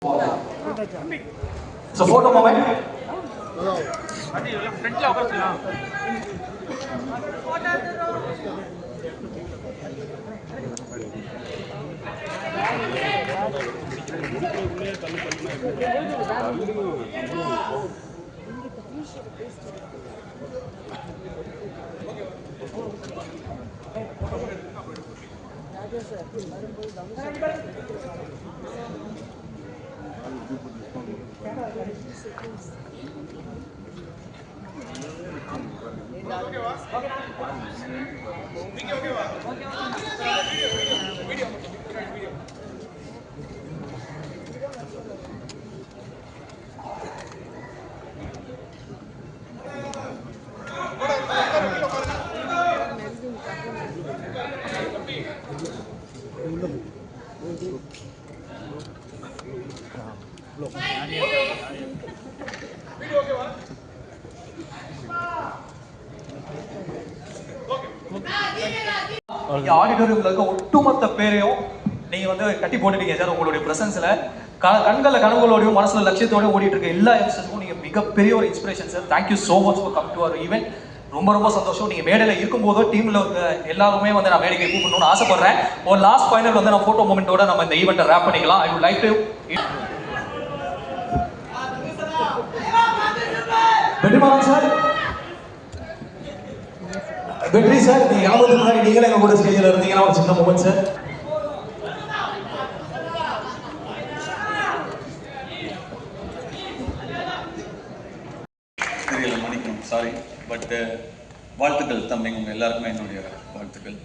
So photo moment. ஆடிட்டோரியம்ல இருக்க ஒட்டுமொத்த பேரையும் நீங்க வந்து கட்டி போட்டுட்டீங்க சார். உங்களுடைய பிரசன்ஸ்ல கண்கள கனவுகளோடையும் மனசுல லட்சியத்தோடய ஓடிட்டு இருக்க எல்லா யங்ஸ்டர்ஸ்க்கும் நீங்க மிகப்பெரிய ஒரு inspiration sir. Thank you so much for come to our event. ரொம்ப ரொம்ப சந்தோஷம். நீங்க மேடையில் இருக்கும்போதோ டீம்ல இருக்க எல்லாருமே வந்து நான் மேடைக்கு கூப்பிடணும்னு ஆசைப்படுறேன். ஒரு லாஸ்ட் ஃபைனல் வந்து நான் போட்டோ மூமெண்டோட நம்ம இந்த ஈவெண்ட்டை ரேப் பண்ணிக்கலாம். I would like to Vetrimaaran sir, வெற்றி சார், நீங்க யாவது முன்னாடி நீங்களே எங்க கூட ஸ்டேஜில் இருந்தீங்கன்னா ஒரு சின்ன மூமெண்ட் சார். தெரியல, மன்னிக்கணும், சாரி. பட் வாழ்த்துக்கள் தம்பிங்க, உங்கள் எல்லாருக்குமே என்னுடைய வாழ்த்துக்கள்.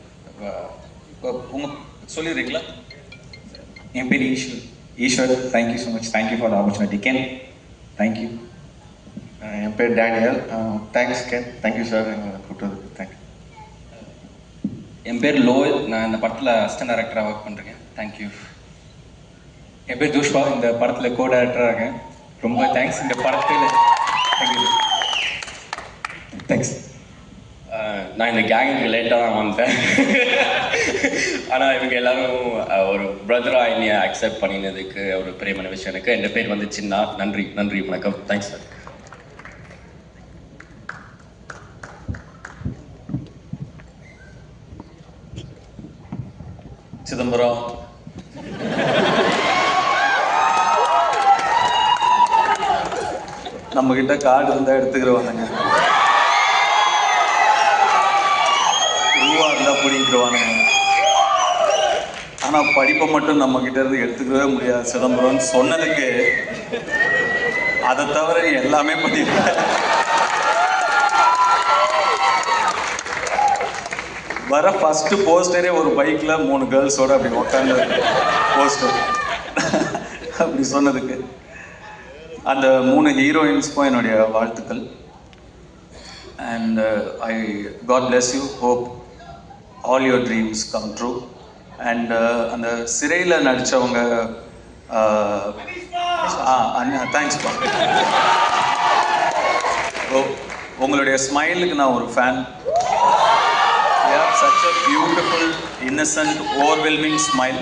உங்க சொல்லிடுறீங்களா? என் பேர் Eswar. Thank you so much. Thank you for the opportunity. Ken, thank you. என் பேர் Daniel. Thanks Ken. Thank you sir, எங்களை கூப்பிட்டதுக்கு தேங்க்யூ. என் பேர் லோயல். நான் இந்த படத்தில் அசிஸ்டன்ட் டைரக்டராக ஒர்க் பண்ணுறேன். தேங்க்யூ. என் பேர் ஜோஷ்வா. இந்த படத்தில் கோ டைரக்டராக இருக்கேன். ரொம்ப தேங்க்ஸ். இந்த படத்தில் தேங்க்யூ. தேங்க்ஸ். நான் இந்த கேங்குக்கு லேட்டாக தான் வந்தேன். ஆனால் இவங்க எல்லாரும் ஒரு பிரதராக என்னையை அக்செப்ட் பண்ணினதுக்கு ஒரு பெரிய விஷயம் எனக்கு. என் பேர் வந்து சின்னா. நன்றி, நன்றி, வணக்கம். Thanks sir. சிதம்பரம், நம்ம கிட்ட கார்டு இருந்தா எடுத்துக்கிறவானுங்க, ரூபா இருந்தா பிடிக்கிறவானுங்க. ஆனா படிப்பை மட்டும் நம்ம கிட்ட இருந்து எடுத்துக்கவே முடியாது. சிதம்பரம் சொன்னதுக்கு அதை தவிர எல்லாமே பண்ணிருக்க. வர ஃபர்ஸ்ட் போஸ்டரே ஒரு பைக்ல 3 கேர்ள்ஸோட அப்படி உட்காந்து போஸ்டர் அப்படி சொன்னதுக்கு அந்த 3 ஹீரோயின்ஸ்க்கும் என்னுடைய வாழ்த்துக்கள். And I God bless you. Hope all your dreams come true. And அந்த சிறையில் நடித்தவங்க தேங்க்ஸ்ப்பா. உங்களுடைய ஸ்மைலுக்கு நான் ஒரு fan. You have such a beautiful, innocent, overwhelming smile,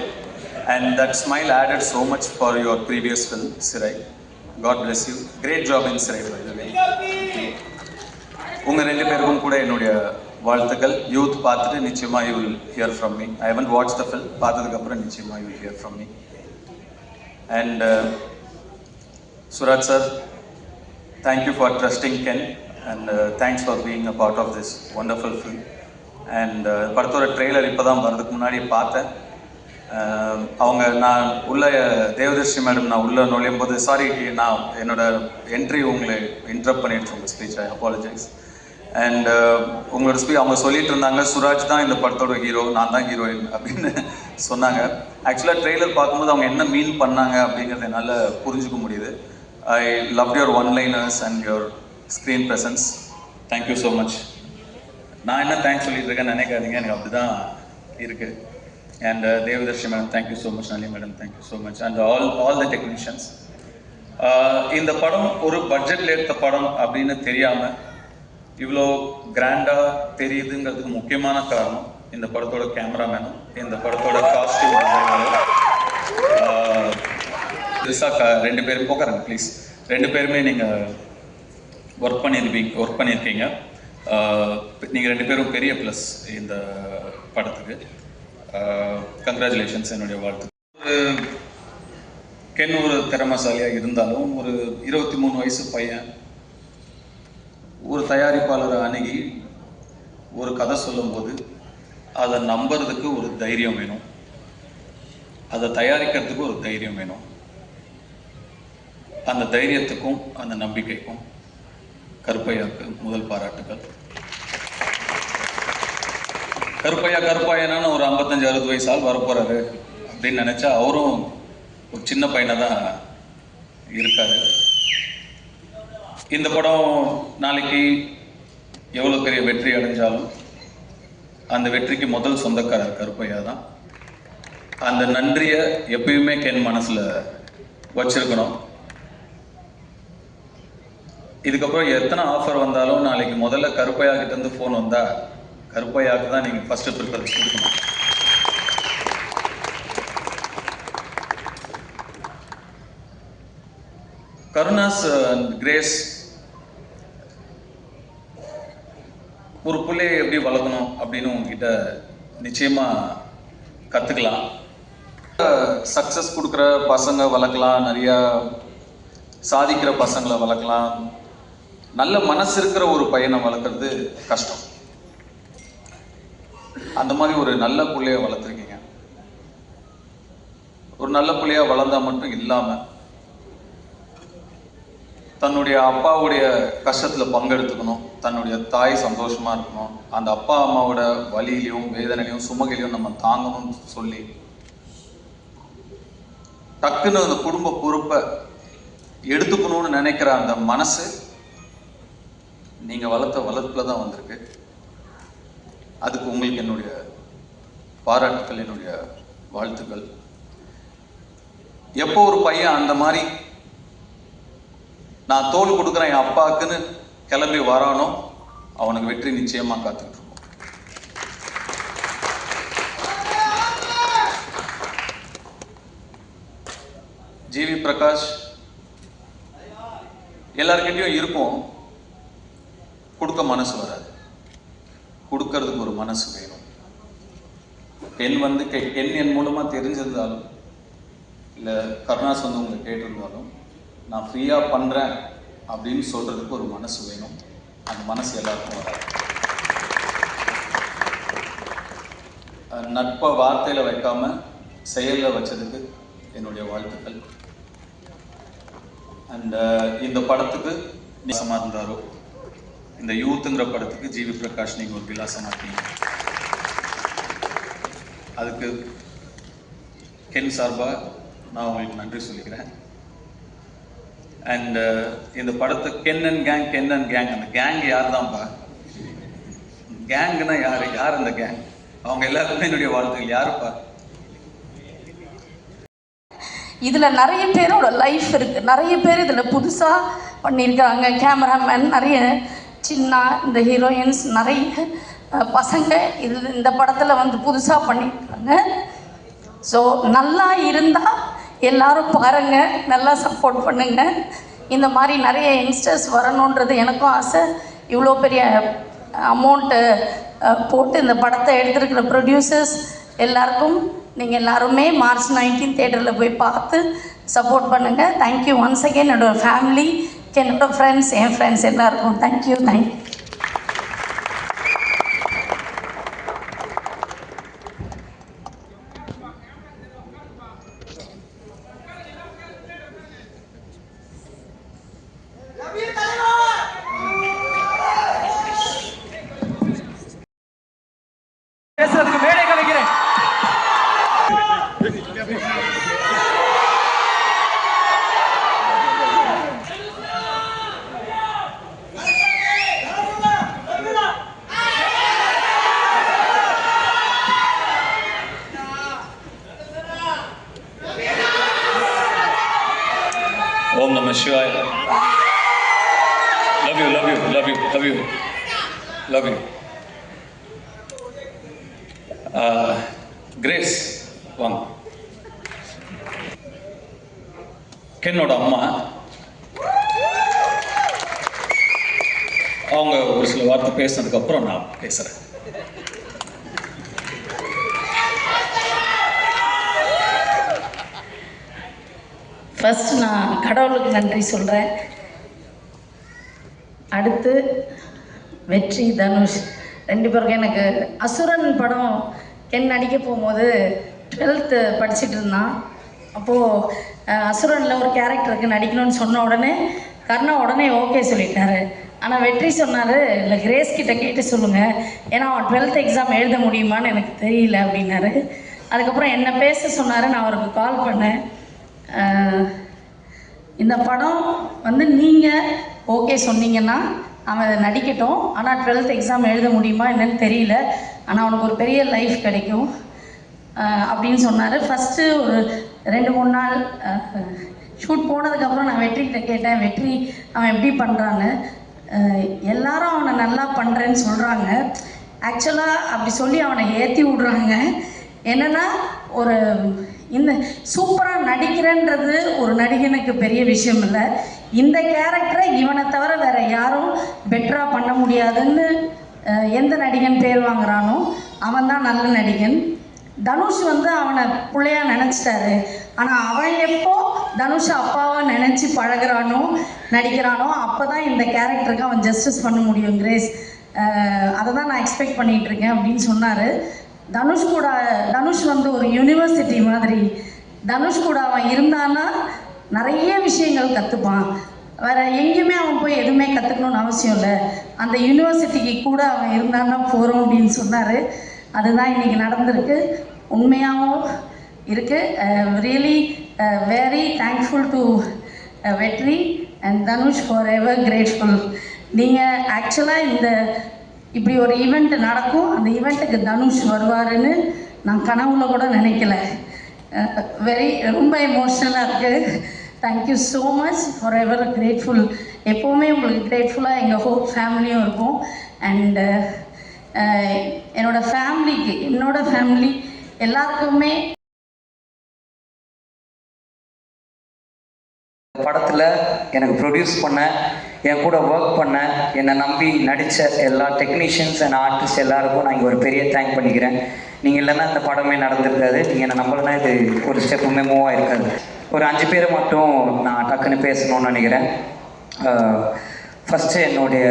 and that smile added so much for your previous film, Sirai. God bless you. Great job in Sirai, by the way. உங்க 2 பேருக்கும் கூட என்னுடைய வாழ்த்துக்கள். யூத் பார்த்துட்டு நிச்சயமா you will hear from me. I haven't watched the film. பார்த்ததுக்கு அப்புறம் நிச்சயமா you will hear from me. And Suraj sir, thank you for trusting Ken, and thanks for being a part of this wonderful film. And படத்தோட trailer இப்போ தான் வரதுக்கு முன்னாடி பார்த்தேன். அவங்க நான் உள்ள தேவதர்ஷி மேடம் நான் உள்ளே நுழையும் போது, சாரி நான் என்னோட என்ட்ரி உங்களை இன்டரப்ட் பண்ணிடுச்சு உங்கள் ஸ்பீச், ஐ அப்பாலஜைஸ். அண்ட் உங்களோட ஸ்பீச் அவங்க சொல்லிட்டு இருந்தாங்க, சுராஜ் தான் இந்த படத்தோட ஹீரோ, நான் தான் ஹீரோயின் அப்படின்னு சொன்னாங்க. ஆக்சுவலாக ட்ரெய்லர் பார்க்கும்போது அவங்க என்ன மீன் பண்ணாங்க அப்படிங்கிறத என்னால் புரிஞ்சுக்க முடியுது. I love your one-liners and your screen presence. Thank you so much. நான் என்ன தேங்க்ஸ் சொல்லிட்டு இருக்கேன்னு நினைக்காதீங்க, எனக்கு அப்படி தான் இருக்குது. And Devadarshi madam, thank you so much. Nalini madam, thank you so much. And all the technicians. இந்த படம் ஒரு பட்ஜெட்டில் எடுத்த படம் அப்படின்னு தெரியாமல் இவ்வளோ கிராண்டாக தெரியுதுங்கிறதுக்கு முக்கியமான காரணம் இந்த படத்தோட கேமராமேனும் இந்த படத்தோட காஸ்டியூம் டிசைனரும் ரெண்டு பேரும் உட்காருங்க ப்ளீஸ். ரெண்டு பேருமே நீங்கள் ஒர்க் பண்ணியிருக்கீங்க. நீங்கள் ரெண்டு பேரும் பெரிய ப்ளஸ் இந்த படத்துக்கு. கங்க்ராச்சுலேஷன்ஸ், என்னுடைய வாழ்த்து. கென் ஒரு திறமைசாலியாக இருந்தாலும் ஒரு 23 வயசு பையன் ஒரு தயாரிப்பாளரை அணுகி ஒரு கதை சொல்லும்போது அதை நம்புறதுக்கு ஒரு தைரியம் வேணும், அதை தயாரிக்கிறதுக்கு ஒரு தைரியம் வேணும். அந்த தைரியத்துக்கும் அந்த நம்பிக்கைக்கும் கருப்பையாக்கு முதல் பாராட்டுகள். கருப்பையானான்னு ஒரு 55-60 வயசு ஆள் வரப்போறாரு அப்படின்னு நினைச்சா அவரும் ஒரு சின்ன பையனை தான் இருக்காரு. இந்த படம் நாளைக்கு எவ்வளோ பெரிய வெற்றி அடைஞ்சாலும் அந்த வெற்றிக்கு முதல் சொந்தக்காரர் கருப்பையா தான். அந்த நன்றியை எப்பயுமே கென் மனசில் வச்சிருக்கணும். இதுக்கப்புறம் எத்தனை ஆஃபர் வந்தாலும் நாளைக்கு முதல்ல கருப்பையா கிட்ட இருந்து ஃபோன் வந்தால் கருப்பையாவுக்கு தான் நீங்கள் ஃபஸ்ட்டு ப்ரிஃபரன்ஸ் கொடுக்கணும். கருணாஸ் அண்ட் கிரேஸ் ஒரு பிள்ளையை எப்படி வளர்க்கணும் அப்படின்னு உங்ககிட்ட நிச்சயமாக கற்றுக்கலாம். சக்ஸஸ் கொடுக்குற பசங்க வளர்க்கலாம், நிறையா சாதிக்கிற பசங்களை வளர்க்கலாம். நல்ல மனசு இருக்கிற ஒரு பையனை வளர்க்குறது கஷ்டம். அந்த மாதிரி ஒரு நல்ல பிள்ளைய வளர்த்துருக்கீங்க. ஒரு நல்ல பிள்ளையா வளர்ந்தா மட்டும் இல்லாமல் தன்னுடைய அப்பாவுடைய கஷ்டத்தில் பங்கெடுத்துக்கணும், தன்னுடைய தாய் சந்தோஷமாக இருக்கணும், அந்த அப்பா அம்மாவோட வலியிலையும் வேதனையிலையும் சுமகையிலையும் நம்ம தாங்கணும்னு சொல்லி டக்குன்னு அந்த குடும்ப பொறுப்பை எடுத்துக்கணும்னு நினைக்கிற அந்த மனசு நீங்கள் வளர்த்த வளர்ப்புல தான் வந்திருக்கு. அதுக்கு உங்களுக்கு என்னுடைய பாராட்டுக்கள், என்னுடைய வாழ்த்துக்கள். எப்போ ஒரு பையன் அந்த மாதிரி நான் தோல் கொடுக்குறேன் என் அப்பாவுக்குன்னு கிளம்பி வரானோ அவனுக்கு வெற்றி நிச்சயமாக காத்துக்கிட்டு இருக்கும். ஜிவி பிரகாஷ் எல்லார்கிட்டையும் இருக்கும், கொடுக்க மனசு வராது, கொடுக்கறதுக்கு ஒரு மனசு வேணும். கென் என் மூலமாக தெரிஞ்சிருந்தாலும் இல்லை கருணாஸ் வந்து உங்களை கேட்டிருந்தாலும் நான் ஃப்ரீயாக பண்ணுறேன் அப்படின்னு சொல்கிறதுக்கு ஒரு மனசு வேணும். அந்த மனசு எல்லாருக்கும் வராது. நட்பை வார்த்தையில் வைக்காமல் செயலில் வச்சதுக்கு என்னுடைய வாழ்த்துக்கள். அண்ட் இந்த படத்துக்கு விலாசமாக இருந்தாரோ, இந்த யூத்துங்கிற படத்துக்கு ஜிவி பிரகாஷ் நீங்கள் ஒரு விலாசமாக இருக்கீங்க. அதுக்கு கென் சார்பாக நான் உங்களுக்கு நன்றி சொல்லிக்கிறேன். அண்ட் இந்த படத்தை கென் அண்ட் கேங், அந்த கேங் யார் தான்ப்பா? கேங்குன்னா யார் அந்த கேங்? அவங்க எல்லாருக்குமே என்னுடைய வாழ்த்துக்கள். யாருப்பா? இதில் நிறைய பேரோட லைஃப் இருக்குது, நிறைய பேர் இதில் புதுசாக பண்ணியிருக்காங்க. கேமராமேன், நிறைய சின்ன இந்த ஹீரோயின்ஸ், நிறைய பசங்க இந்த படத்தில் வந்து புதுசாக பண்ணியிருக்காங்க. ஸோ நல்லா இருந்தால் எல்லாரும் பாருங்கள், நல்லா சப்போர்ட் பண்ணுங்கள். இந்த மாதிரி நிறைய யங்ஸ்டர்ஸ் வரணுன்றது எனக்கும் ஆசை. இவ்வளோ பெரிய அமௌண்ட்டு போட்டு இந்த படத்தை எடுத்துருக்கிற ப்ரொடியூசர்ஸ் எல்லாருக்கும் நீங்கள் எல்லாருமே March 19 தியேட்டரில் போய் பார்த்து சப்போர்ட் பண்ணுங்கள். Thank you once again. என்னோடய ஃபேமிலி, என்னோடய ஃப்ரெண்ட்ஸ், என் ஃப்ரெண்ட்ஸ் எல்லாருக்கும் தேங்க்யூ. பேசுறதுக்கு மேடை கலைக்கிறேன். Om Namah Shivaya. Love you. Grace, வாங்க. கென்னோட அம்மா. அவங்க ஒரு சில வார்த்தை பேசினதுக்கப்புறம் நான் பேசுகிறேன். ஃபர்ஸ்ட் நான் கடவுளுக்கு நன்றி சொல்கிறேன். அடுத்து வெற்றி, தனுஷ் ரெண்டு பேருக்கும். எனக்கு அசுரன் படம் கென் நடிக்க போகும்போது 12th படிச்சுட்டு இருந்தான். அப்போது அசுரனில் ஒரு கேரக்டருக்கு நடிக்கணும்னு சொன்ன உடனே கர்ணா உடனே ஓகே சொல்லிட்டாரு. ஆனால் வெற்றி சொன்னார், இல்லை கிரேஸ் கிட்ட கேட்டு சொல்லுங்கள், ஏன்னா அவன் 12th எக்ஸாம் எழுத முடியுமான்னு எனக்கு தெரியல அப்படின்னாரு. அதுக்கப்புறம் என்ன பேச சொன்னார். நான் அவருக்கு கால் பண்ணேன். இந்த படம் வந்து நீங்கள் ஓகே சொன்னீங்கன்னா அவன் அதை நடிக்கட்டும், ஆனால் 12th எக்ஸாம் எழுத முடியுமா என்னன்னு தெரியல, ஆனால் அவனுக்கு ஒரு பெரிய லைஃப் கிடைக்கும் அப்படின்னு சொன்னார். ஃபஸ்ட்டு ஒரு 2-3 நாள் ஷூட் போனதுக்கப்புறம் நான் வெற்றிக்கிட்ட கேட்டேன், வெற்றி அவன் எப்படி பண்ணுறான்னு. எல்லாரும் அவனை நல்லா பண்ணுறேன்னு சொல்கிறாங்க. ஆக்சுவலாக அப்படி சொல்லி அவனை ஏற்றி விடுறாங்க. என்னென்னா ஒரு இந்த சூப்பராக நடிக்கிறேன்றது ஒரு நடிகனுக்கு பெரிய விஷயம் இல்லை. இந்த கேரக்டரை இவனை தவிர வேறு யாரும் பெட்டராக பண்ண முடியாதுன்னு எந்த நடிகன் பேர் வாங்குறானோ அவன் தான் நல்ல நடிகன். தனுஷ் வந்து அவனை பிள்ளையா நினச்சிட்டாரு. ஆனால் அவன் எப்போ தனுஷ் அப்பாவை நினச்சி பழகிறானோ நடிக்கிறானோ அப்போ தான் இந்த கேரக்டருக்கு அவன் ஜஸ்டிஸ் பண்ண முடியும். கிரேஸ் அதை தான் நான் எக்ஸ்பெக்ட் பண்ணிகிட்ருக்கேன் அப்படின்னு சொன்னார். தனுஷ் வந்து ஒரு யூனிவர்சிட்டி மாதிரி. தனுஷ் கூட அவன் இருந்தான்னா நிறைய விஷயங்கள் கற்றுப்பான். வேறு எங்கேயுமே அவன் போய் எதுவுமே கற்றுக்கணுன்னு அவசியம் இல்லை. அந்த யூனிவர்சிட்டிக்கு கூட அவன் இருந்தான்னா போகிறோம் அப்படின்னு சொன்னார். அதுதான் இன்றைக்கி நடந்திருக்கு. உண்மையாகவும் இருக்குது. ரியலி வெரி தேங்க்ஃபுல் டு வெற்றி and Dhanush for ever grateful. நீங்கள் ஆக்சுவலாக இப்படி ஒரு ஈவெண்ட் நடக்கும், அந்த ஈவெண்ட்டுக்கு தனுஷ் வருவாருன்னு நான் கனவுல கூட நினைக்கல. ரொம்ப எமோஷ்னலாக இருக்குது. Thank you so much, for ever grateful. எப்போவுமே உங்களுக்கு கிரேட்ஃபுல்லாக எங்கள் ஹோல் ஃபேமிலியும் இருக்கும். அண்டு என்னோட ஃபேமிலி எல்லாருக்குமே படத்தில் எனக்கு ப்ரொடியூஸ் பண்ண, என் கூட ஒர்க் பண்ண, என்னை நம்பி நடித்த எல்லா டெக்னீஷியன்ஸ் அண்ட் ஆர்டிஸ்ட் எல்லாருக்கும் நான் இங்கே ஒரு பெரிய தேங்க் பண்ணிக்கிறேன். நீங்கள் இல்லைன்னா இந்த படமே நடந்திருக்காது. நீங்கள் என்னை நம்பலைன்னா இது ஒரு ஸ்டெப்புமே மூவ் ஆகிருக்காது. ஒரு 5 பேரை மட்டும் நான் டக்குன்னு பேசணும்னு நினைக்கிறேன். ஃபஸ்ட்டு என்னுடைய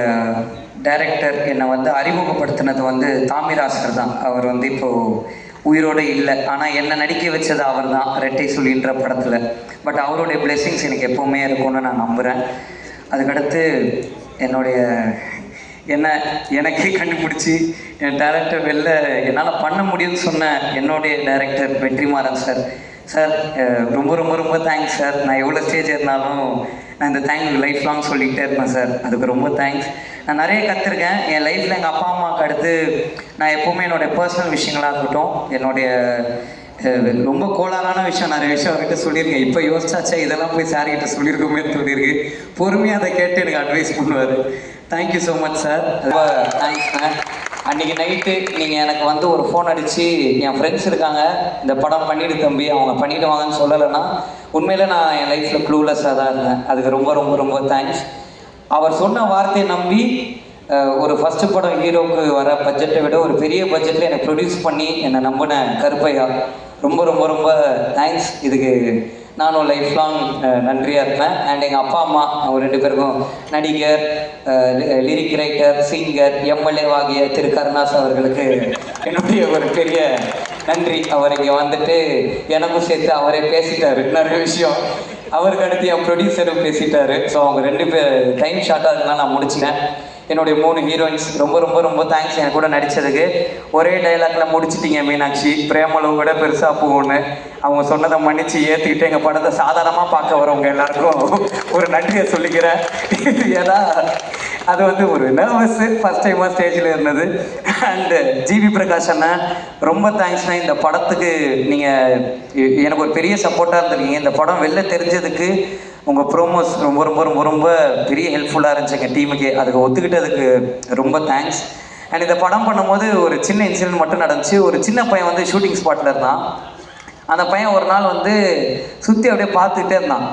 டைரக்டர் என்னை வந்து அறிமுகப்படுத்தினது வந்து தாமிராசர் தான். அவர் வந்து இப்போது உயிரோடு இல்லை, ஆனால் என்னை நடிக்க வச்சது அவர் தான் ரெட்டை சுழின்ற படத்தில். பட் அவருடைய பிளெஸிங்ஸ் எனக்கு எப்போவுமே இருக்கும்னு நான் நம்புகிறேன். அதுக்கடுத்து எனக்கே கண்டுபிடிச்சி என் டேரக்டர் வெளில என்னால் பண்ண முடியும்னு சொன்ன என்னுடைய டைரக்டர் வெற்றிமாறன் சார். சார் ரொம்ப ரொம்ப ரொம்ப தேங்க்ஸ் சார். நான் எவ்வளோ ஸ்டேஜ் இருந்தாலும் நான் இந்த தேங்க் லைஃப் லாங் சொல்லிக்கிட்டே இருப்பேன் சார். அதுக்கு ரொம்ப தேங்க்ஸ். நான் நிறைய கற்றுருக்கேன் என் லைஃப்பில். எங்கள் அப்பா அம்மாவுக்கு அடுத்து நான் எப்போவுமே என்னுடைய பர்சனல் விஷயங்களாக இருக்கட்டும், என்னுடைய ரொம்ப கோளாறான விஷயம் நிறைய விஷயம் அவர்கிட்ட சொல்லியிருக்கேன். இப்போ யோசிச்சாச்சா இதெல்லாம் போய் சார்கிட்ட சொல்லியிருக்கோமே சொல்லியிருக்கு. பொறுமையாக அதை கேட்டு எனக்கு அட்வைஸ் பண்ணுவார். Thank you so much sir. ரொம்ப தேங்க்ஸ் மேம். அன்றைக்கி நைட்டு நீங்கள் எனக்கு வந்து ஒரு ஃபோன் அடித்து என் ஃப்ரெண்ட்ஸ் இருக்காங்க, இந்த படம் பண்ணிவிடு தம்பி, அவங்க பண்ணிவிடுவாங்கன்னு சொல்லலைன்னா உண்மையிலே நான் என் லைஃப்பில் க்ளூலெஸ்ஸாக தான் இருந்தேன். அதுக்கு ரொம்ப ரொம்ப ரொம்ப தேங்க்ஸ். அவர் சொன்ன வார்த்தையை நம்பி ஒரு ஃபஸ்ட்டு படம் ஹீரோவுக்கு வர பட்ஜெட்டை விட ஒரு பெரிய பட்ஜெட்டில் என்னை ப்ரொடியூஸ் பண்ணி என்னை நம்பின கருப்பையா ரொம்ப ரொம்ப ரொம்ப தேங்க்ஸ். இதுக்கு நானும் லைஃப் லாங் நன்றியாக இருப்பேன். அண்ட் எங்கள் அப்பா அம்மா அவங்க 2 பேருக்கும் நடிகர், லிரிக் ரைட்டர், சிங்கர், எம்எல்ஏவாகிய திரு கருணாஸ் அவர்களுக்கு என்னுடைய ஒரு பெரிய நன்றி. அவர் இங்கே வந்துட்டு எனக்கும் சேர்த்து அவரே பேசிட்டாரு நிறைய விஷயம். அவருக்கு அடுத்து என் ப்ரொடியூசரும் பேசிட்டாரு. ஸோ அவங்க 2 பேர் டைம் ஷார்ட்டாக இருந்தால் நான் முடிச்சிட்டேன். என்னுடைய 3 ஹீரோயின்ஸ் ரொம்ப ரொம்ப ரொம்ப தேங்க்ஸ் என் கூட நடித்ததுக்கு. ஒரே டைலாக்ல முடிச்சிட்டிங்க மீனாட்சி, பிரேமளவு விட பெருசாக போகணுன்னு. அவங்க சொன்னதை மன்னிச்சு ஏற்றுக்கிட்டு எங்கள் படத்தை சாதாரணமாக பார்க்க வரவங்க எல்லாருக்கும் ஒரு நன்றியை சொல்லிக்கிறேன். ஏன்னா அது வந்து ஒரு நர்வஸ்ஸு ஃபஸ்ட் டைமாக ஸ்டேஜில் இருந்தது. அண்டு ஜிவி பிரகாஷ் அண்ணன் ரொம்ப தேங்க்ஸ்ண்ணா. இந்த படத்துக்கு நீங்கள் எனக்கு ஒரு பெரிய சப்போர்ட்டாக இருந்திருக்கீங்க. இந்த படம் வெளில தெரிஞ்சதுக்கு உங்கள் ப்ரோமோஸ் ரொம்ப ரொம்ப ரொம்ப ரொம்ப பெரிய ஹெல்ப்ஃபுல்லாக இருந்துச்சு எங்கள் டீமுக்கு. அதுக்கு ஒத்துக்கிட்டதுக்கு ரொம்ப தேங்க்ஸ். அண்ட் இந்த படம் பண்ணும்போது ஒரு சின்ன இன்சிடென்ட் மட்டும் நடந்துச்சு. ஒரு சின்ன பையன் வந்து ஷூட்டிங் ஸ்பாட்டில் இருந்தான். அந்த பையன் ஒரு நாள் வந்து சுற்றி அப்படியே பார்த்துக்கிட்டே இருந்தான்.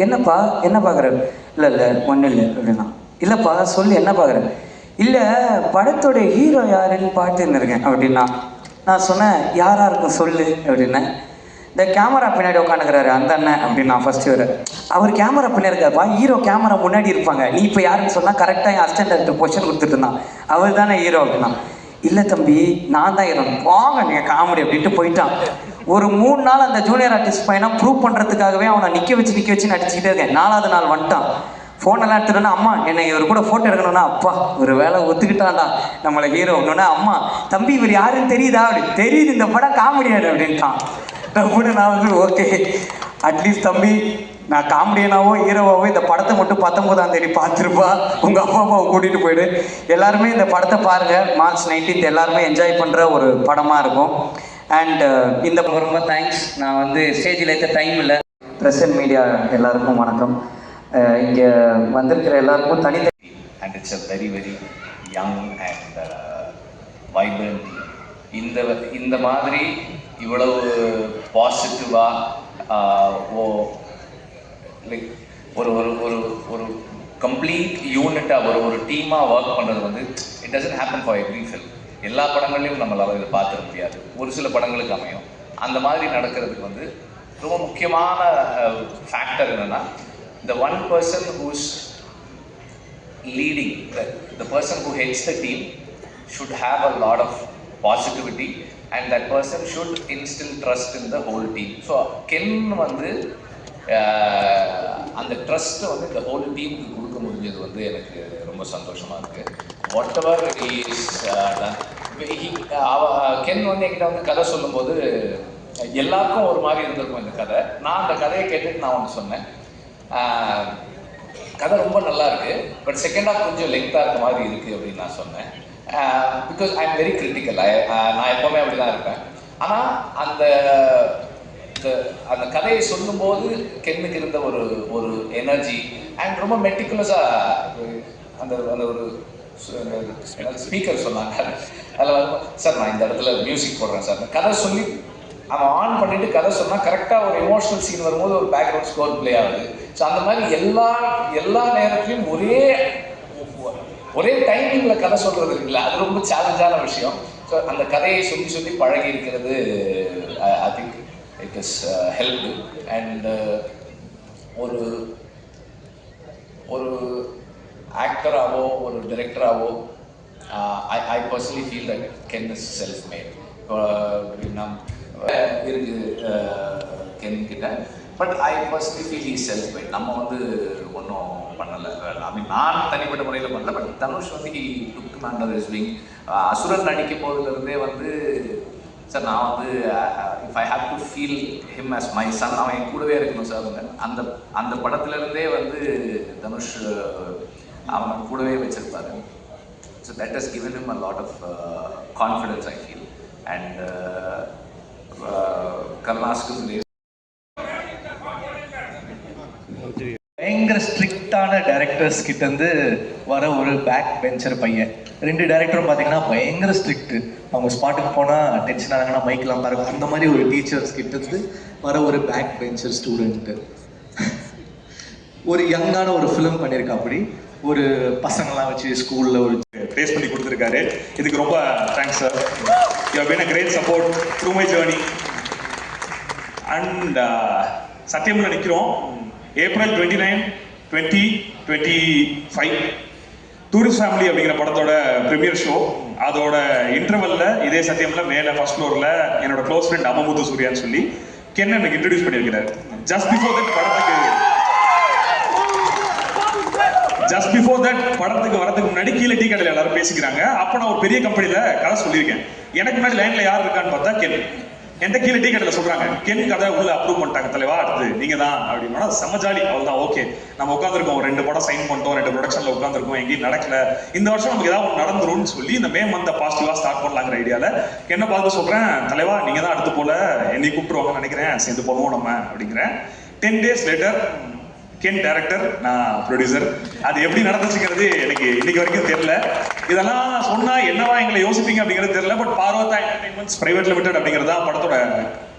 என்னப்பா என்ன பார்க்குற? இல்லை ஒன்றும் இல்லை அப்படின்னா. இல்லைப்பா சொல்லு என்ன பார்க்குற? இல்லை படத்தோடைய ஹீரோ யாருன்னு பார்த்துன்னு இருக்கேன் அப்படின்னா. நான் சொன்னேன் யாராக இருக்கும் சொல்லு அப்படின்னேன். இந்த கேமரா பின்னாடி உட்காந்துக்கிறாரு அந்த அண்ணன் அப்படின்னா ஃபர்ஸ்ட் வர. அவர் கேமரா பின்னாடி இருக்காருப்பா, ஹீரோ கேமரா முன்னாடி இருப்பாங்க, நீ இப்போ யாருன்னு சொன்னால் கரெக்டாக என் அசிஸ்டன்ட் டைரக்டர் பொசிஷன் கொடுத்துட்டு இருந்தான், அவர் தானே ஹீரோ அப்படின்னா. இல்லை தம்பி நான் தான் ஹீரோ, வாங்க நீங்கள் காமெடி அப்படின்ட்டு போயிட்டான். ஒரு 3 நாள் அந்த ஜூனியர் ஆர்டிஸ்ட் பையனை ப்ரூவ் பண்ணுறதுக்காகவே அவனை நிற்க வச்சு நடிச்சுக்கிட்டே இருக்கேன். 4வது நாள் வந்துட்டான். ஃபோனெல்லாம் எடுத்துட்டோன்னா அம்மா என்னை இவர் கூட ஃபோட்டோ எடுக்கணும்னா, அப்பா ஒரு வேலை ஒத்துக்கிட்டான்டா நம்மளை ஹீரோ ஒன்றுனா, அம்மா தம்பி இவர் யாருன்னு தெரியுதா அப்படி. தெரியுது இந்த படம் காமெடியாடு அப்படின்ட்டான். கூட நான் வந்து ஓகே அட்லீஸ்ட் தம்பி நான் காமெடியனாவோ ஹீரோவாவோ இந்த படத்தை மட்டும் 19ஆம் தேதி பார்த்துருப்பா, உங்கள் அப்பா அம்மாவை கூட்டிகிட்டு போயிடு. எல்லாருமே இந்த படத்தை பாருங்கள், March 19th எல்லாருமே என்ஜாய் பண்ணுற ஒரு படமாக இருக்கும். அண்ட் இந்த ரொம்ப தேங்க்ஸ். நான் வந்து ஸ்டேஜில் ஏற்ற டைம் இல்லை. ப்ரெஸ் அண்ட் மீடியா எல்லாருக்கும் வணக்கம். இங்கே வந்திருக்கிற எல்லாருக்கும் தனித்தனி and it's a very very young and vibrant. இந்த மாதிரி இவ்வளவு பாசிட்டிவாக லைக் ஒரு ஒரு ஒரு ஒரு கம்ப்ளீட் யூனிட்டாக ஒரு டீமாக ஒர்க் பண்ணுறது வந்து it doesn't happen for every film. எல்லா படங்கள்லையும் நம்மளால் இதை பார்த்துட முடியாது, ஒரு சில படங்களுக்கு அமையும். அந்த மாதிரி நடக்கிறதுக்கு வந்து ரொம்ப முக்கியமான ஃபேக்டர் என்னென்னா, the one person who's leading, the person who heads the team should have a lot of positivity and that person should instill trust in the whole team. So Ken வந்து அந்த ட்ரஸ்ட்டை வந்து இந்த ஹோல் டீமுக்கு கொடுக்க முடிஞ்சது வந்து எனக்கு ரொம்ப சந்தோஷமாக இருக்குது. வாட் எவர் கென் வந்து என்கிட்ட வந்து கதை சொல்லும்போது எல்லாருக்கும் ஒரு மாதிரி இருந்திருக்கும் இந்த கதை. நான் அந்த கதையை கேட்டுட்டு நான் ஒன்று சொன்னேன், கதை ரொம்ப நல்லா இருக்குது, பட் செகண்ட் ஹாஃப் கொஞ்சம் லெங்க்தாக இருக்க மாதிரி இருக்குது அப்படின்னு நான் சொன்னேன். Because I am very critical. நான் எப்போவுமே அப்படி தான் இருப்பேன். ஆனால் அந்த கதையை சொல்லும்போது கென்னுக்கு இருந்த ஒரு எனர்ஜி அண்ட் ரொம்ப மெட்டிகுலஸாக அந்த அந்த ஒரு ஸ்பீக்கர் சொன்னாங்க. அதில் வந்து சார் நான் இந்த இடத்துல மியூசிக் போடுறேன் சார், கதை சொல்லி அவன் ஆன் பண்ணிட்டு கதை சொன்னால் கரெக்டாக ஒரு எமோஷனல் சீன் வரும்போது ஒரு பேக்ரவுண்ட் ஸ்கோர் ப்ளே ஆகுது. ஸோ அந்த மாதிரி எல்லா நேரத்துலையும் ஒரே டைமிங்கில் கதை சொல்கிறது இருக்குல்ல, அது ரொம்ப சேலஞ்சான விஷயம். ஸோ அந்த கதையை சொல்லி பழகி இருக்கிறது I think it is helpful. And ஒரு ஆக்டராகவோ ஒரு டைரக்டராகவோ I personally feel that Ken is self made. நம் இருக்கு கென் கிட்ட, but I personally feel he self made. நம்ம வந்து ஒன்றும் பண்ணலை, ஐ மீன் நான் தனிப்பட்ட முறையில் பண்ணல, பட் தனுஷ் வந்து he took under his wing. அசுரன் நடிக்கும் போதுலேருந்தே வந்து சார் நான் வந்து if I have to feel him as my son, அவன் என் கூடவே இருக்கணும் சார். அந்த படத்துலேருந்தே வந்து தனுஷ் அவன் கூடவே வச்சிருப்பாரு. So that has given him a lot of confidence I feel. And கருணாஸ்க்கு பயங்கர ஸ்ட்ரிக்டான டைரக்டர்ஸ் கிட்டேருந்து வர ஒரு பேக் பெஞ்சர் பையன். 2 டைரக்டரும் பார்த்தீங்கன்னா பயங்கர ஸ்ட்ரிக்ட். அவங்க ஸ்பாட்டுக்கு போனால் டென்ஷன் ஆனாங்கன்னா மைக்கெலாம் பாருங்க, அந்த மாதிரி ஒரு டீச்சர்ஸ் கிட்டேருந்து வர ஒரு பேக் பெஞ்சர் ஸ்டூடெண்ட்டு. ஒரு யங்கான ஒரு ஃபிலிம் பண்ணியிருக்கா, அப்படி ஒரு பசங்களாம் வச்சு ஸ்கூலில் ஒரு ஃபேஸ் பண்ணி கொடுத்துருக்காரு. இதுக்கு ரொம்ப thanks sir. You have been a great support through my journey. And சத்தியம்ல நிற்கிறோம். April 29, 2025 டூரிஸ்ட் ஃபேமிலி அப்படிங்கிற படத்தோட ப்ரீமியர் ஷோ. அதோட இன்டர்வல்ல இதே சத்தியம்ல மேலே ஃபர்ஸ்ட் ஃப்ளோரில் என்னோட க்ளோஸ் ஃப்ரெண்ட் அமமுத்து சூர்யான்னு சொல்லி கென் எனக்கு இன்ட்ரடியூஸ் பண்ணியிருக்கிறார். ஜஸ்ட் பிஃபோர் தட் படத்துக்கு வரதுக்கு முன்னாடி கீழே டீ கடையில் எல்லாரும் பேசிக்கிறாங்க. அப்போ நான் ஒரு பெரிய கம்பெனியில் கதை சொல்லியிருக்கேன். எனக்கு முன்னாடி லைனில் யார் இருக்கான்னு பார்த்தா கென். என்கிட்ட கீழே டீ கடையில் சொல்கிறாங்க, கென் கதை உள்ள அப்ரூவ் பண்ணிட்டாங்க தலைவா, அடுத்து நீங்கள் தான் அப்படின்னா செம்ம ஜாலி. அவ்வளோதான், ஓகே நம்ம உட்காந்துருக்கோம், 2 படம் சைன் பண்ணிட்டோம், 2 ப்ரொடக்ஷனில் உட்காந்துருக்கோம், எங்கேயும் நடக்கல, இந்த வருஷம் நமக்கு ஏதாவது ஒன்று நடந்துரும்னு சொல்லி இந்த மே மந்தை பாசிட்டிவாக ஸ்டார்ட் பண்ணலாங்கிற ஐடியாவில் என்ன பார்த்து சொல்கிறேன், தலைவா நீங்கள் தான் அடுத்து போல் என்னை கூப்பிட்டுருவாங்கன்னு நினைக்கிறேன், சேர்ந்து போடுவோம் நம்ம அப்படிங்கிறேன். 10 days லேட்டர் கென் டைரக்டர், நான் ப்ரொடியூசர். அது எப்படி நடந்துச்சுங்கிறது எனக்கு இன்னைக்கு வரைக்கும் தெரியல. இதெல்லாம் சொன்னா என்னவா எங்களை யோசிப்பீங்க அப்படிங்கிறது தெரியல. But Parvati entertainments private limited அப்படிங்கிறது தான் படத்தோட,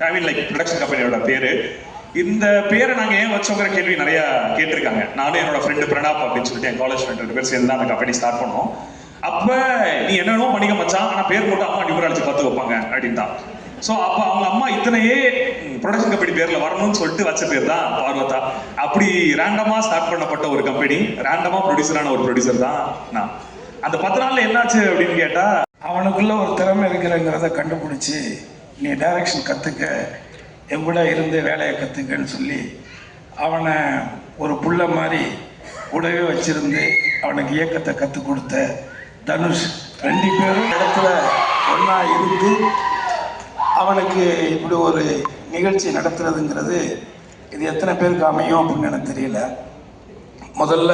ஐ மீன் லைக் ப்ரொடக்ஷன் கம்பெனியோட பேரு. இந்த பேரை நாங்க ஏன் வச்சோங்கிற கேள்வி நிறைய கேட்டிருக்காங்க. நானும் என்னோட ஃப்ரெண்டு பிரணாப் அப்படின்னு சொல்லிட்டு என் காலேஜ் ஃப்ரெண்ட் 2 பேர் சேர்ந்து தான் அந்த கம்பெனி ஸ்டார்ட் பண்ணோம். அப்ப நீ என்னென்னோ பண்ணிக்க மச்சான், ஆனா பேர் மட்டும் அம்மா நியூமராலஜி பார்த்து வைப்பாங்க அப்படின்னு தான். ஸோ அப்போ அவங்க அம்மா இத்தனையே ப்ரொடக்ஷன் கம்பெனி பேரில் வரணும்னு சொல்லிட்டு வச்ச பேர் தான் பார்வதா. அப்படி ரேண்டமாக ஸ்டார்ட் பண்ணப்பட்ட ஒரு கம்பெனி, ரேண்டமாக ப்ரொடியூசரான ஒரு ப்ரொடியூசர் தான் நான். அந்த 10 நாளில் என்னாச்சு அப்படின்னு கேட்டால், அவனுக்குள்ள ஒரு திறமை இருக்கிறங்கிறத கண்டுபிடிச்சி நீ டைரக்ஷன் கற்றுக்க, என் கூட இருந்து வேலையை கற்றுக்கன்னு சொல்லி அவனை ஒரு புள்ள மாதிரி கூடவே வச்சிருந்து அவனுக்கு இயக்கத்தை கற்றுக் கொடுத்த தனுஷ் 2 பேரும் இடத்துல ஒன்றா இருந்து அவனுக்கு இப்படி ஒரு நிகழ்ச்சி நடத்துறதுங்கிறது இது எத்தனை பேருக்கு அமையும் அப்படின்னு எனக்கு தெரியல. முதல்ல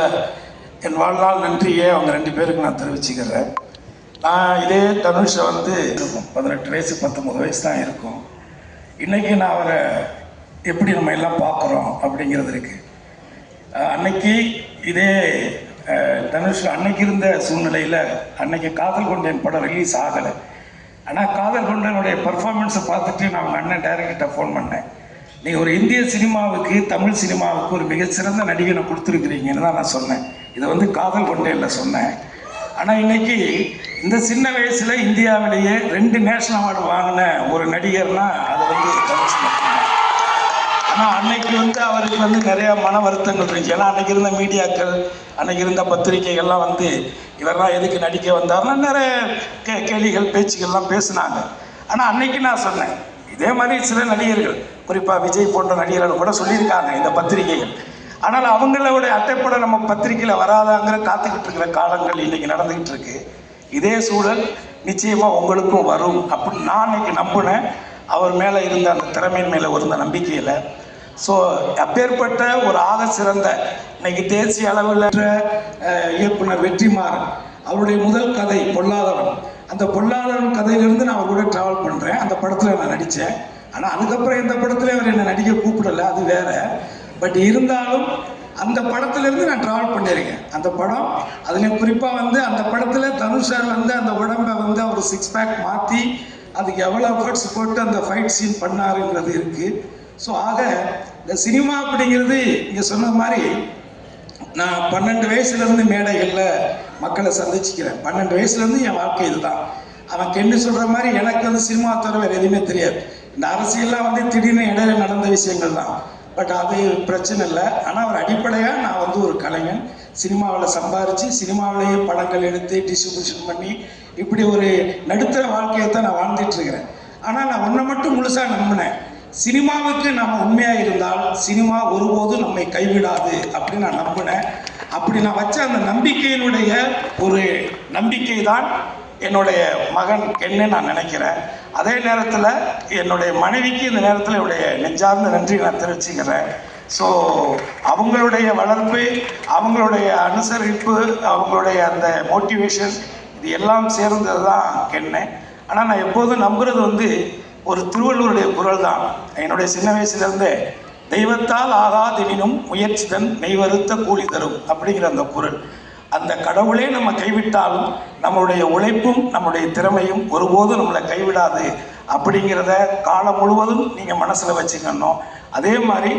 என் வாழ்நாள் நன்றியை அவங்க 2 பேருக்கு நான் தெரிவிச்சுக்கிறேன். நான் இதே தனுஷை வந்து இருக்கும் 18 வயசு 19 வயசு தான் இருக்கும். இன்றைக்கி நான் அவரை எப்படி நம்ம எல்லாம் பார்க்குறோம் அப்படிங்கிறது இருக்குது. அன்னைக்கு இதே தனுஷ் அன்னைக்கு இருந்த சூழ்நிலையில் அன்னைக்கு காதல் கொண்டேன் படம் ரிலீஸ் ஆகலை. ஆனால் காதல் கொண்டனுடைய பர்ஃபார்மன்ஸை பார்த்துட்டு நான் அவங்க அண்ணன் டைரக்டர்கிட்ட ஃபோன் பண்ணேன். நீங்கள் ஒரு இந்திய சினிமாவுக்கு, தமிழ் சினிமாவுக்கு ஒரு மிகச்சிறந்த நடிகனை கொடுத்துருக்குறீங்கன்னு தான் நான் சொன்னேன். இதை வந்து காதல் கொண்டேனில் சொன்னேன். ஆனால் இன்னைக்கு இந்த சின்ன வயசில் இந்தியாவிலேயே 2 நேஷனல் அவார்டு வாங்கின ஒரு நடிகர்னா அது வந்து தனுஷ் மட்டும்தான். ஆனால் அன்னைக்கு வந்து அவருக்கு வந்து நிறையா மன வருத்தங்கள் இருந்துச்சு. ஏன்னா அன்னைக்கு இருந்த மீடியாக்கள், அன்னைக்கு இருந்த பத்திரிகைகள்லாம் வந்து இவரெல்லாம் எதுக்கு நடிக்க வந்தாருன்னா நிறைய கேள்விகள் பேச்சுக்கள்லாம் பேசினாங்க. ஆனால் அன்னைக்கு நான் சொன்னேன், இதே மாதிரி சில நடிகர்கள், குறிப்பாக விஜய் போன்ற நடிகர்கள் கூட சொல்லியிருக்காங்க இந்த பத்திரிகைகள். ஆனால் அவங்களோட அட்டைப்படம் நம்ம பத்திரிகையில் வராதாங்கிற காத்துக்கிட்டு இருக்கிற காலங்கள் இன்றைக்கி நடந்துக்கிட்டு இருக்கு. இதே சூழல் நிச்சயமாக உங்களுக்கும் வரும் அப்படின்னு நான் இன்னைக்கு நம்பினேன். அவர் மேலே இருந்த அந்த திறமையின் மேலே இருந்த நம்பிக்கையில். ஸோ அப்பேற்பட்ட ஒரு ஆக சிறந்த இன்னைக்கு தேசிய அளவில் இயக்குனர் வெற்றிமாறன் அவருடைய முதல் கதை பொல்லாதவன். அந்த பொல்லாதவன் கதையிலிருந்து நான் அவர் கூட ட்ராவல் பண்ணுறேன். அந்த படத்தில் நான் நடித்தேன். ஆனால் அதுக்கப்புறம் எந்த படத்துலையும் அவர் என்னை நடிக்க கூப்பிடலை, அது வேற. பட் இருந்தாலும் அந்த படத்துலேருந்து நான் ட்ராவல் பண்ணியிருக்கேன். அந்த படம் அதில் குறிப்பாக வந்து அந்த படத்தில் தனுஷார் வந்து அந்த உடம்பை வந்து அவர் 6 பேக் மாற்றி அதுக்கு எவ்வளோ எஃபர்ட்ஸ் போட்டு அந்த ஃபைட் சீன் பண்ணாருங்கிறது இருக்குது. ஸோ ஆக இந்த சினிமா அப்படிங்கிறது இங்கே சொன்ன மாதிரி நான் 12 வயசுலேருந்து மேடைகளில் மக்களை சந்திச்சுக்கிறேன். 12 வயசுலேருந்து என் வாழ்க்கை இதுதான். அவன் கெண்டு சொல்கிற மாதிரி எனக்கு வந்து சினிமா தவிர வேறு எதுவுமே தெரியாது. இந்த அரசியல்லாம் வந்து திடீர்னு இடையில நடந்த விஷயங்கள் தான். பட் அது பிரச்சனை இல்லை. ஆனால் ஒரு அடிப்படையாக நான் வந்து ஒரு கலைஞன், சினிமாவில் சம்பாரித்து சினிமாவிலேயே படங்கள் எடுத்து டிஸ்ட்ரிபியூஷன் பண்ணி இப்படி ஒரு நடுத்தர வாழ்க்கையை தான் நான் வாழ்ந்துட்டுருக்கிறேன். ஆனால் நான் ஒன்றை மட்டும் முழுசாக நம்பினேன், சினிமாவுக்கு நாம் உண்மையாக இருந்தால் சினிமா ஒருபோதும் நம்மை கைவிடாது அப்படின்னு நான் நம்பினேன். அப்படி நான் வச்ச அந்த நம்பிக்கையினுடைய ஒரு நம்பிக்கை தான் என்னுடைய மகன் கென்னு நான் நினைக்கிறேன். அதே நேரத்தில் என்னுடைய மனைவிக்கு இந்த நேரத்தில் என்னுடைய நெஞ்சார்ந்த நன்றி நான் தெரிவிச்சுக்கிறேன். ஸோ அவங்களுடைய வளர்ப்பு, அவங்களுடைய அனுசரிப்பு, அவங்களுடைய அந்த மோட்டிவேஷன் இது எல்லாம் சேர்ந்தது தான் கென்னு. ஆனால் நான் எப்போதும் நம்புறது வந்து ஒரு திருவள்ளுவருடைய குரல் தான். என்னுடைய சின்ன வயசுலேருந்தே தெய்வத்தால் ஆகாதெனினும் முயற்சிதன் மெய்வருத்த கூலி தரும் அப்படிங்கிற அந்த குரல். அந்த கடவுளே நம்ம கைவிட்டாலும் நம்மளுடைய உழைப்பும் நம்முடைய திறமையும் ஒருபோதும் நம்மளை கைவிடாது அப்படிங்கிறத காலம் முழுவதும் நீங்கள் மனசில் வச்சுக்கணும். அதே மாதிரி